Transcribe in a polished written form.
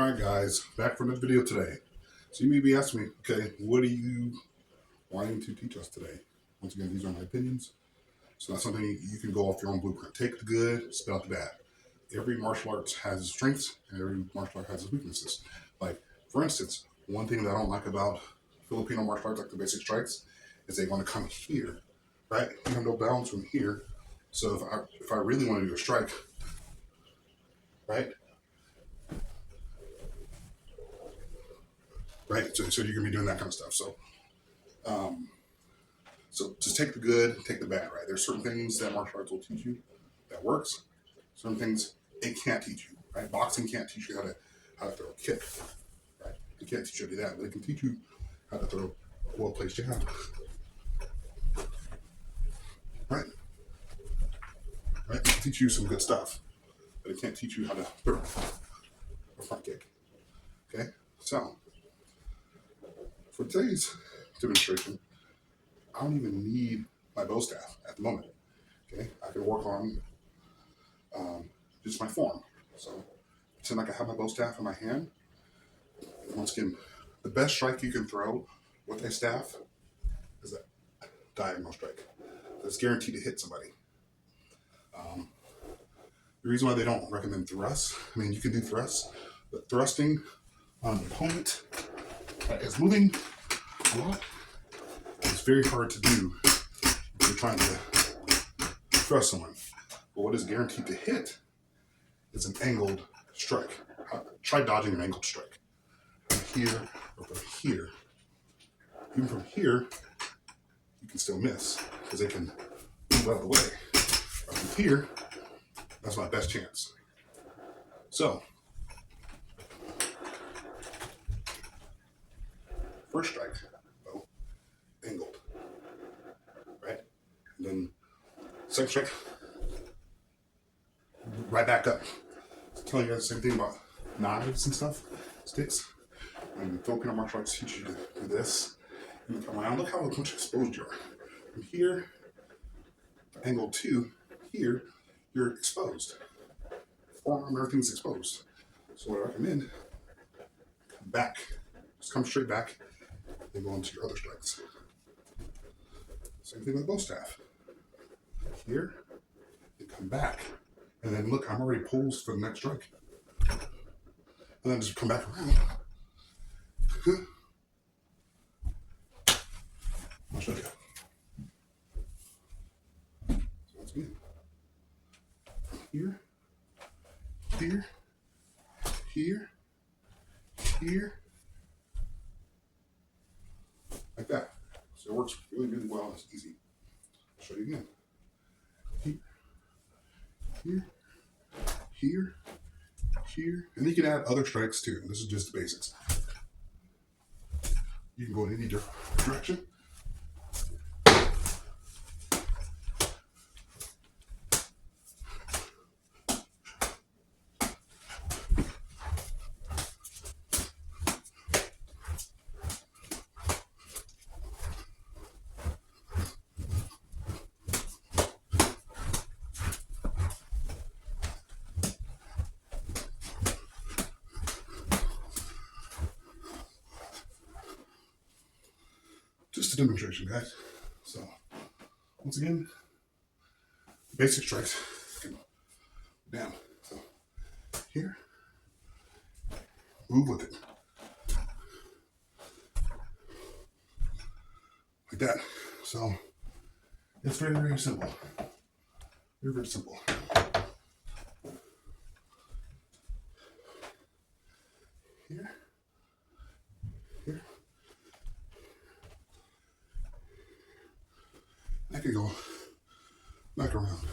Alright guys, back for another video today. So you may be asking me, okay, what are you wanting to teach us today? Once again, these are my opinions. So that's something you can go off your own blueprint. Take the good, spit out the bad. Every martial arts has its strengths and every martial art has its weaknesses. Like, for instance, one thing that I don't like about Filipino martial arts, like the basic strikes, is they want to come here, right? You have no balance from here. So if I really want to do a strike, right? Right, so you're gonna be doing that kind of stuff. So just take the good, take the bad. Right, there's certain things that martial arts will teach you that works. Certain things it can't teach you. Right, boxing can't teach you how to throw a kick. Right, it can't teach you how to do that, but it can teach you how to throw a well-placed jab. Right, right, it can teach you some good stuff, but it can't teach you how to throw a front kick. Okay, so for today's demonstration, I don't even need my bow staff at the moment. Okay, I can work on just my form. So pretend like I have my bow staff in my hand. Once again, the best strike you can throw with a staff is a diagonal strike. That's guaranteed to hit somebody. The reason why they don't recommend thrusts, I mean, you can do thrusts, but thrusting on an opponent that is moving a lot is very hard to do if you're trying to thrust someone. But what is guaranteed to hit is an angled strike. Try dodging an angled strike. From here or from here. Even from here, you can still miss because they can move out of the way. But from here, that's my best chance. So, first strike, bow, angled, right? And then second strike, right back up. Telling you guys the same thing about knives and stuff, sticks. And Filipino martial arts teach you to do this and come around. Look how much exposed you are. From here, angle to here, you're exposed. Forearm, everything's exposed. So what I recommend, come back. Just come straight back and go into your other strikes. Same thing with bow staff. Here, and come back. And then look, I'm already posed for the next strike. And then just come back around. I'll show you. So once again, here, here, here, here, like that. So it works really, really well. It's easy. I'll show you again. Here, here, here, here, and you can add other strikes too. This is just the basics. You can go in any direction. Just a demonstration, guys. So, once again, basic strikes. Down. So, here, move with it. Like that. So, it's very, very simple. Very, very simple. Here, here. I could go back around.